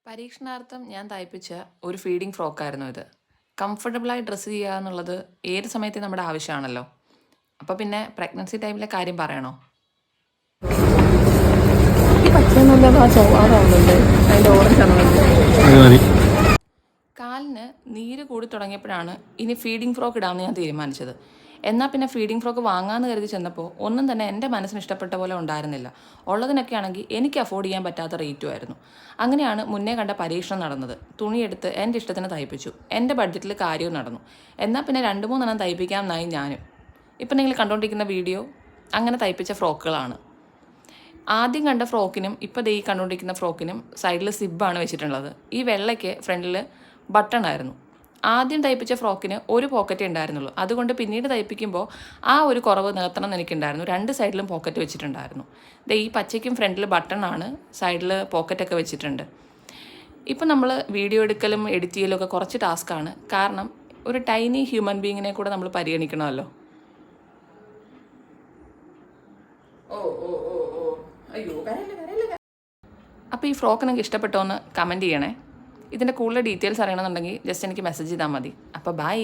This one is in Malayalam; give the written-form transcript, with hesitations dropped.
പരീക്ഷണാർത്ഥം ഞാൻ തയ്പ്പിച്ച ഒരു ഫീഡിംഗ് ഫ്രോക്കായിരുന്നു ഇത്. കംഫർട്ടബിളായി ഡ്രസ്സ് ചെയ്യുക എന്നുള്ളത് ഏത് സമയത്തും നമ്മുടെ ആവശ്യമാണല്ലോ. അപ്പോൾ പിന്നെ പ്രഗ്നൻസി ടൈമിലെ കാര്യം പറയണോ? കാലിന് നീര് കൂടി തുടങ്ങിയപ്പോഴാണ് ഇനി ഫീഡിംഗ് ഫ്രോക്ക് ഇടാമെന്ന് ഞാൻ തീരുമാനിച്ചത്. എന്നാൽ പിന്നെ ഫീഡിംഗ് ഫ്രോക്ക് വാങ്ങാമെന്ന് കരുതി ചെന്നപ്പോൾ ഒന്നും തന്നെ എൻ്റെ മനസ്സിന് ഇഷ്ടപ്പെട്ട പോലെ ഉണ്ടായിരുന്നില്ല. ഉള്ളതിനൊക്കെ ആണെങ്കിൽ എനിക്ക് അഫോർഡ് ചെയ്യാൻ പറ്റാത്ത റേറ്റുമായിരുന്നു. അങ്ങനെയാണ് മുന്നേ കണ്ട പരീക്ഷണം നടന്നത്. തുണിയെടുത്ത് എൻ്റെ ഇഷ്ടത്തിന് തയ്പ്പിച്ചു. എൻ്റെ ബഡ്ജറ്റിൽ കാര്യവും നടന്നു. എന്നാൽ പിന്നെ 2-3 തയ്പ്പിക്കാമെന്നായി ഞാനും. ഇപ്പം നിങ്ങൾ കണ്ടുകൊണ്ടിരിക്കുന്ന വീഡിയോ അങ്ങനെ തയ്പ്പിച്ച ഫ്രോക്കുകളാണ്. ആദ്യം കണ്ട ഫ്രോക്കിനും ഇപ്പോൾ ഈ കണ്ടുകൊണ്ടിരിക്കുന്ന ഫ്രോക്കിനും സൈഡിൽ സിബ്ബാണ് വെച്ചിട്ടുള്ളത്. ഈ വെള്ളയ്ക്ക് ഫ്രണ്ടിൽ ബട്ടൺ ആയിരുന്നു. ആദ്യം തയ്പ്പിച്ച ഫ്രോക്കിന് ഒരു പോക്കറ്റേ ഉണ്ടായിരുന്നുള്ളൂ. അതുകൊണ്ട് തയ്പ്പിക്കുമ്പോൾ ആ ഒരു കുറവ് നിർത്തണം എന്ന് എനിക്കുണ്ടായിരുന്നു. 2 സൈഡിലും പോക്കറ്റ് വെച്ചിട്ടുണ്ടായിരുന്നു. ഈ പച്ചയ്ക്കും ഫ്രണ്ടിൽ ബട്ടണാണ്, സൈഡിൽ പോക്കറ്റൊക്കെ വെച്ചിട്ടുണ്ട്. ഇപ്പം നമ്മൾ വീഡിയോ എടുക്കലും എഡിറ്റ് ചെയ്യലും ഒക്കെ കുറച്ച് ടാസ്ക്കാണ്. കാരണം ഒരു ടൈനി ഹ്യൂമൻ ബീങ്ങിനെ കൂടെ നമ്മൾ പരിഗണിക്കണമല്ലോ. അപ്പോൾ ഈ ഫ്രോക്ക് നിങ്ങൾക്ക് ഇഷ്ടപ്പെട്ടോ എന്ന് കമൻറ്റ് ചെയ്യണേ. ഇതിൻ്റെ കൂടുതൽ ഡീറ്റെയിൽസ് അറിയണമെന്നുണ്ടെങ്കിൽ ജസ്റ്റ് എനിക്ക് മെസ്സേജ് ചെയ്താൽ മതി. അപ്പോൾ ബൈ.